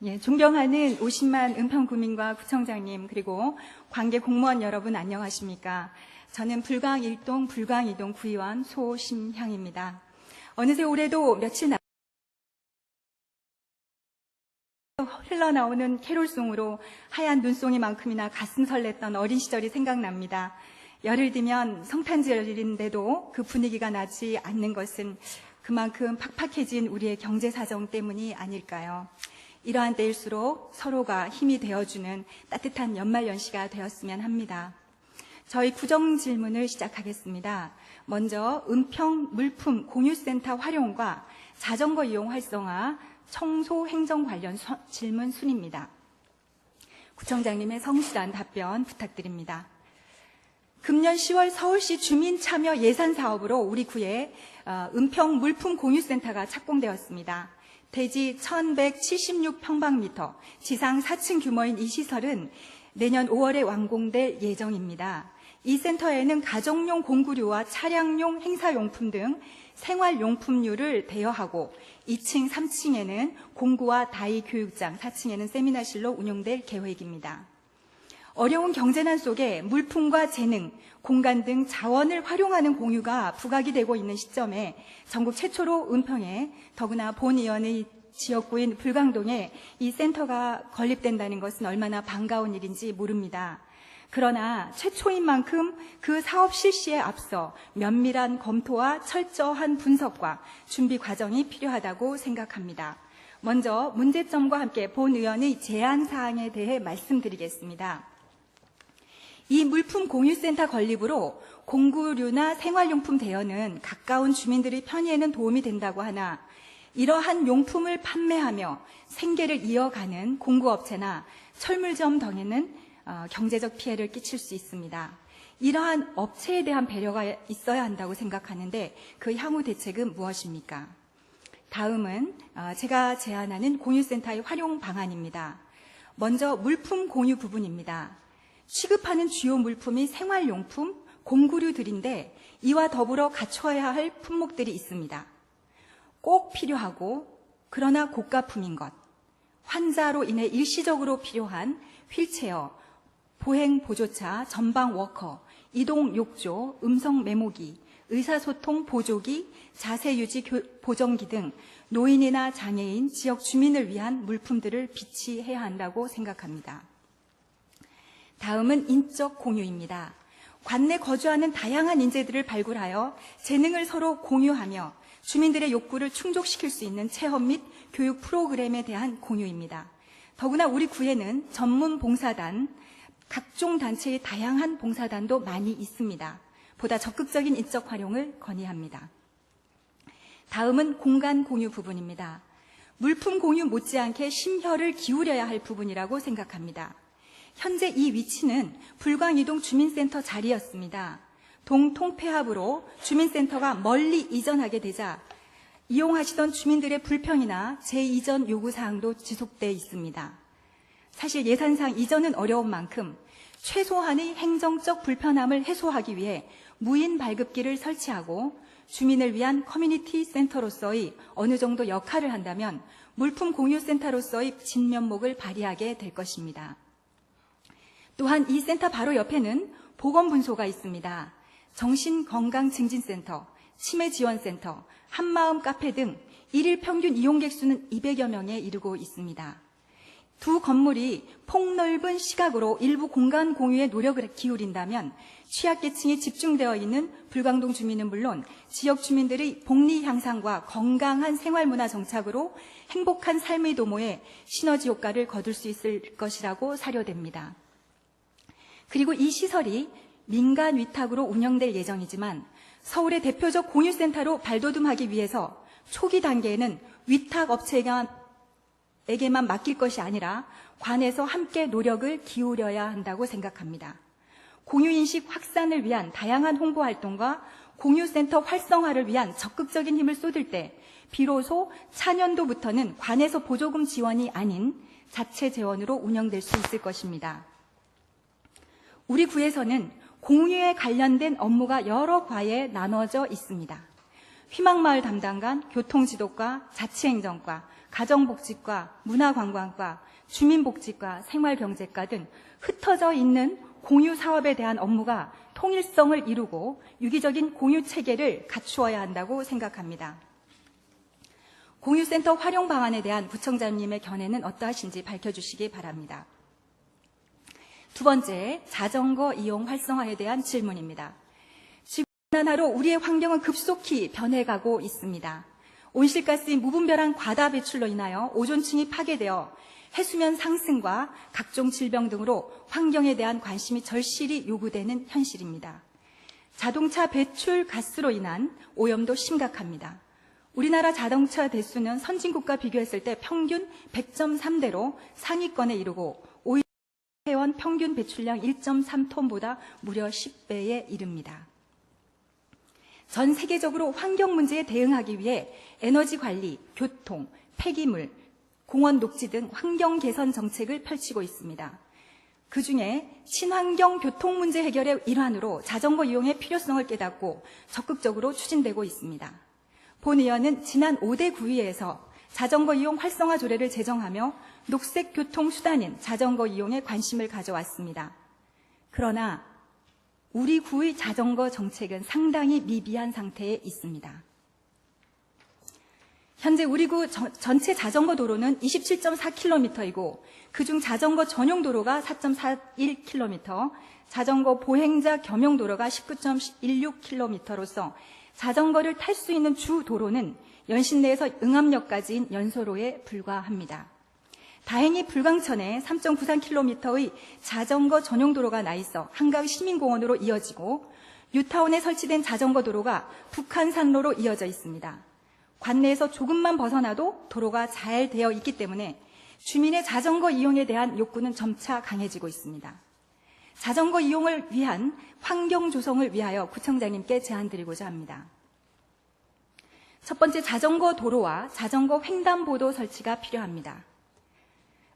예, 존경하는 50만 은평구민과 구청장님 그리고 관계 공무원 여러분 안녕하십니까? 저는 불광 1동 불광 2동 구의원 소심향입니다. 어느새 올해도 며칠 흘러나오는 캐롤송으로 하얀 눈송이만큼이나 가슴 설렜던 어린 시절이 생각납니다. 열흘 뒤면 성탄절인데도 그 분위기가 나지 않는 것은 그만큼 팍팍해진 우리의 경제 사정 때문이 아닐까요? 이러한 때일수록 서로가 힘이 되어주는 따뜻한 연말연시가 되었으면 합니다. 저희 구정 질문을 시작하겠습니다. 먼저 은평 물품 공유센터 활용과 자전거 이용 활성화, 청소 행정 관련 질문 순입니다. 구청장님의 성실한 답변 부탁드립니다. 금년 10월 서울시 주민참여 예산사업으로 우리 구에 은평 물품 공유센터가 착공되었습니다. 대지 1176평방미터, 지상 4층 규모인 이 시설은 내년 5월에 완공될 예정입니다. 이 센터에는 가정용 공구류와 차량용 행사용품 등 생활용품류를 대여하고 2층, 3층에는 공구와 다이 교육장, 4층에는 세미나실로 운영될 계획입니다. 어려운 경제난 속에 물품과 재능, 공간 등 자원을 활용하는 공유가 부각이 되고 있는 시점에 전국 최초로 은평에 더구나 본의원의 지역구인 불광동에 이 센터가 건립된다는 것은 얼마나 반가운 일인지 모릅니다. 그러나 최초인 만큼 그 사업 실시에 앞서 면밀한 검토와 철저한 분석과 준비 과정이 필요하다고 생각합니다. 먼저 문제점과 함께 본 의원의 제안 사항에 대해 말씀드리겠습니다. 이 물품 공유센터 건립으로 공구류나 생활용품 대여는 가까운 주민들의 편의에는 도움이 된다고 하나 이러한 용품을 판매하며 생계를 이어가는 공구업체나 철물점 등에는 경제적 피해를 끼칠 수 있습니다. 이러한 업체에 대한 배려가 있어야 한다고 생각하는데 그 향후 대책은 무엇입니까? 다음은 제가 제안하는 공유센터의 활용 방안입니다. 먼저 물품 공유 부분입니다. 취급하는 주요 물품이 생활용품, 공구류들인데 이와 더불어 갖춰야 할 품목들이 있습니다. 꼭 필요하고 그러나 고가품인 것, 환자로 인해 일시적으로 필요한 휠체어, 보행보조차, 전방워커, 이동욕조, 음성 메모기, 의사소통 보조기, 자세유지 보정기 등 노인이나 장애인, 지역 주민을 위한 물품들을 비치해야 한다고 생각합니다. 다음은 인적 공유입니다. 관내 거주하는 다양한 인재들을 발굴하여 재능을 서로 공유하며 주민들의 욕구를 충족시킬 수 있는 체험 및 교육 프로그램에 대한 공유입니다. 더구나 우리 구에는 전문 봉사단, 각종 단체의 다양한 봉사단도 많이 있습니다. 보다 적극적인 인적 활용을 건의합니다. 다음은 공간 공유 부분입니다. 물품 공유 못지않게 심혈을 기울여야 할 부분이라고 생각합니다. 현재 이 위치는 불광 2동 주민센터 자리였습니다. 동통폐합으로 주민센터가 멀리 이전하게 되자 이용하시던 주민들의 불평이나 재이전 요구사항도 지속돼 있습니다. 사실 예산상 이전은 어려운 만큼 최소한의 행정적 불편함을 해소하기 위해 무인 발급기를 설치하고 주민을 위한 커뮤니티 센터로서의 어느 정도 역할을 한다면 물품 공유센터로서의 진면목을 발휘하게 될 것입니다. 또한 이 센터 바로 옆에는 보건분소가 있습니다. 정신건강증진센터, 치매지원센터, 한마음 카페 등 일일 평균 이용객 수는 200여 명에 이르고 있습니다. 두 건물이 폭넓은 시각으로 일부 공간 공유에 노력을 기울인다면 취약계층이 집중되어 있는 불광동 주민은 물론 지역 주민들의 복리 향상과 건강한 생활문화 정착으로 행복한 삶의 도모에 시너지 효과를 거둘 수 있을 것이라고 사료됩니다. 그리고 이 시설이 민간 위탁으로 운영될 예정이지만 서울의 대표적 공유센터로 발돋움하기 위해서 초기 단계에는 위탁 업체에게만 맡길 것이 아니라 관에서 함께 노력을 기울여야 한다고 생각합니다. 공유인식 확산을 위한 다양한 홍보활동과 공유센터 활성화를 위한 적극적인 힘을 쏟을 때 비로소 차년도부터는 관에서 보조금 지원이 아닌 자체 재원으로 운영될 수 있을 것입니다. 우리 구에서는 공유에 관련된 업무가 여러 과에 나눠져 있습니다. 휘망마을 담당관, 교통지도과, 자치행정과, 가정복지과, 문화관광과, 주민복지과, 생활경제과 등 흩어져 있는 공유 사업에 대한 업무가 통일성을 이루고 유기적인 공유 체계를 갖추어야 한다고 생각합니다. 공유센터 활용 방안에 대한 구청장님의 견해는 어떠하신지 밝혀주시기 바랍니다. 두 번째, 자전거 이용 활성화에 대한 질문입니다. 지구온난화로 우리의 환경은 급속히 변해가고 있습니다. 온실가스의 무분별한 과다 배출로 인하여 오존층이 파괴되어 해수면 상승과 각종 질병 등으로 환경에 대한 관심이 절실히 요구되는 현실입니다. 자동차 배출 가스로 인한 오염도 심각합니다. 우리나라 자동차 대수는 선진국과 비교했을 때 평균 100.3대로 상위권에 이르고 오히려 회원 평균 배출량 1.3톤보다 무려 10배에 이릅니다. 전 세계적으로 환경 문제에 대응하기 위해 에너지 관리, 교통, 폐기물, 공원 녹지 등 환경 개선 정책을 펼치고 있습니다. 그중에 친환경 교통 문제 해결의 일환으로 자전거 이용의 필요성을 깨닫고 적극적으로 추진되고 있습니다. 본 의원은 지난 5대 구의회에서 자전거 이용 활성화 조례를 제정하며 녹색 교통 수단인 자전거 이용에 관심을 가져왔습니다. 그러나 우리 구의 자전거 정책은 상당히 미비한 상태에 있습니다. 현재 우리 구 전체 자전거 도로는 27.4km이고 그중 자전거 전용 도로가 4.41km, 자전거 보행자 겸용 도로가 19.16km로서 자전거를 탈 수 있는 주 도로는 연신내에서 응암역까지인 연소로에 불과합니다. 다행히 불광천에 3.93km의 자전거 전용 도로가 나 있어 한강 시민공원으로 이어지고 뉴타운에 설치된 자전거 도로가 북한산로로 이어져 있습니다. 관내에서 조금만 벗어나도 도로가 잘 되어 있기 때문에 주민의 자전거 이용에 대한 욕구는 점차 강해지고 있습니다. 자전거 이용을 위한 환경 조성을 위하여 구청장님께 제안드리고자 합니다. 첫 번째, 자전거 도로와 자전거 횡단보도 설치가 필요합니다.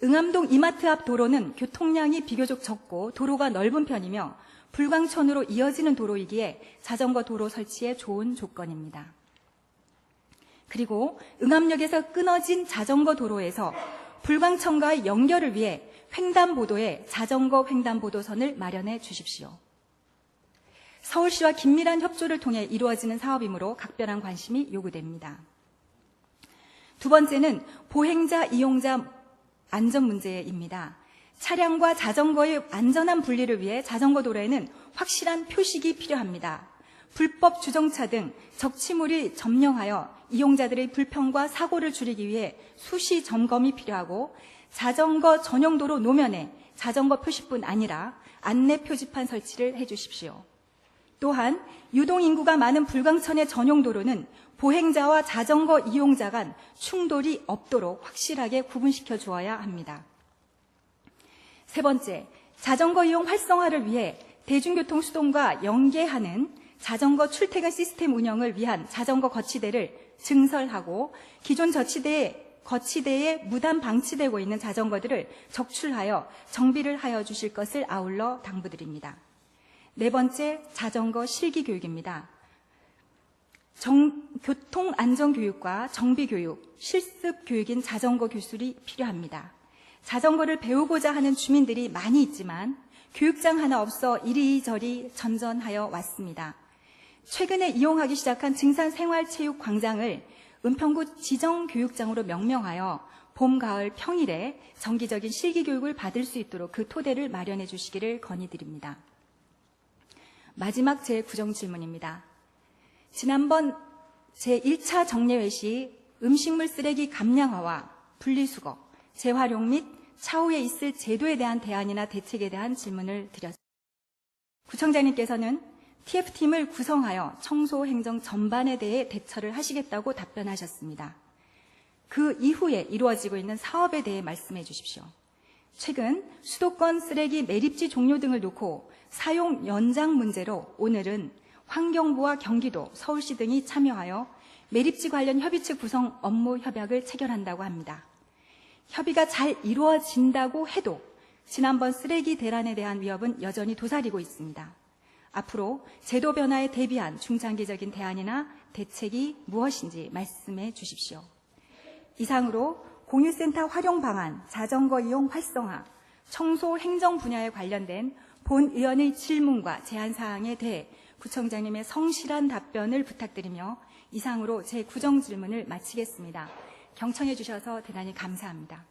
응암동 이마트 앞 도로는 교통량이 비교적 적고 도로가 넓은 편이며 불광천으로 이어지는 도로이기에 자전거 도로 설치에 좋은 조건입니다. 그리고 응암역에서 끊어진 자전거 도로에서 불광천과의 연결을 위해 횡단보도에 자전거 횡단보도선을 마련해 주십시오. 서울시와 긴밀한 협조를 통해 이루어지는 사업이므로 각별한 관심이 요구됩니다. 두 번째는 보행자, 이용자 안전 문제입니다. 차량과 자전거의 안전한 분리를 위해 자전거 도로에는 확실한 표식이 필요합니다. 불법 주정차 등 적치물이 점령하여 이용자들의 불편과 사고를 줄이기 위해 수시 점검이 필요하고 자전거 전용 도로 노면에 자전거 표시뿐 아니라 안내 표지판 설치를 해 주십시오. 또한 유동인구가 많은 불광천의 전용 도로는 보행자와 자전거 이용자 간 충돌이 없도록 확실하게 구분시켜 주어야 합니다. 세 번째, 자전거 이용 활성화를 위해 대중교통 수동과 연계하는 자전거 출퇴근 시스템 운영을 위한 자전거 거치대를 증설하고 기존 거치대에 무단 방치되고 있는 자전거들을 적출하여 정비를 하여 주실 것을 아울러 당부드립니다. 네 번째, 자전거 실기교육입니다. 교통안전교육과 정비교육, 실습교육인 자전거 교술이 필요합니다. 자전거를 배우고자 하는 주민들이 많이 있지만 교육장 하나 없어 이리저리 전전하여 왔습니다. 최근에 이용하기 시작한 증산생활체육광장을 은평구 지정교육장으로 명명하여 봄, 가을, 평일에 정기적인 실기교육을 받을 수 있도록 그 토대를 마련해 주시기를 건의드립니다. 마지막 제9정 질문입니다. 지난번 제1차 정례회 시 음식물 쓰레기 감량화와 분리수거, 재활용 및 차후에 있을 제도에 대한 대안이나 대책에 대한 질문을 드렸습니다. 구청장님께서는 TF팀을 구성하여 청소 행정 전반에 대해 대처를 하시겠다고 답변하셨습니다. 그 이후에 이루어지고 있는 사업에 대해 말씀해 주십시오. 최근 수도권 쓰레기 매립지 종료 등을 놓고 사용 연장 문제로 오늘은 환경부와 경기도, 서울시 등이 참여하여 매립지 관련 협의체 구성 업무 협약을 체결한다고 합니다. 협의가 잘 이루어진다고 해도 지난번 쓰레기 대란에 대한 위협은 여전히 도사리고 있습니다. 앞으로 제도 변화에 대비한 중장기적인 대안이나 대책이 무엇인지 말씀해 주십시오. 이상으로 공유센터 활용 방안, 자전거 이용 활성화, 청소 행정 분야에 관련된 본 의원의 질문과 제안 사항에 대해 구청장님의 성실한 답변을 부탁드리며 이상으로 제 구정 질문을 마치겠습니다. 경청해 주셔서 대단히 감사합니다.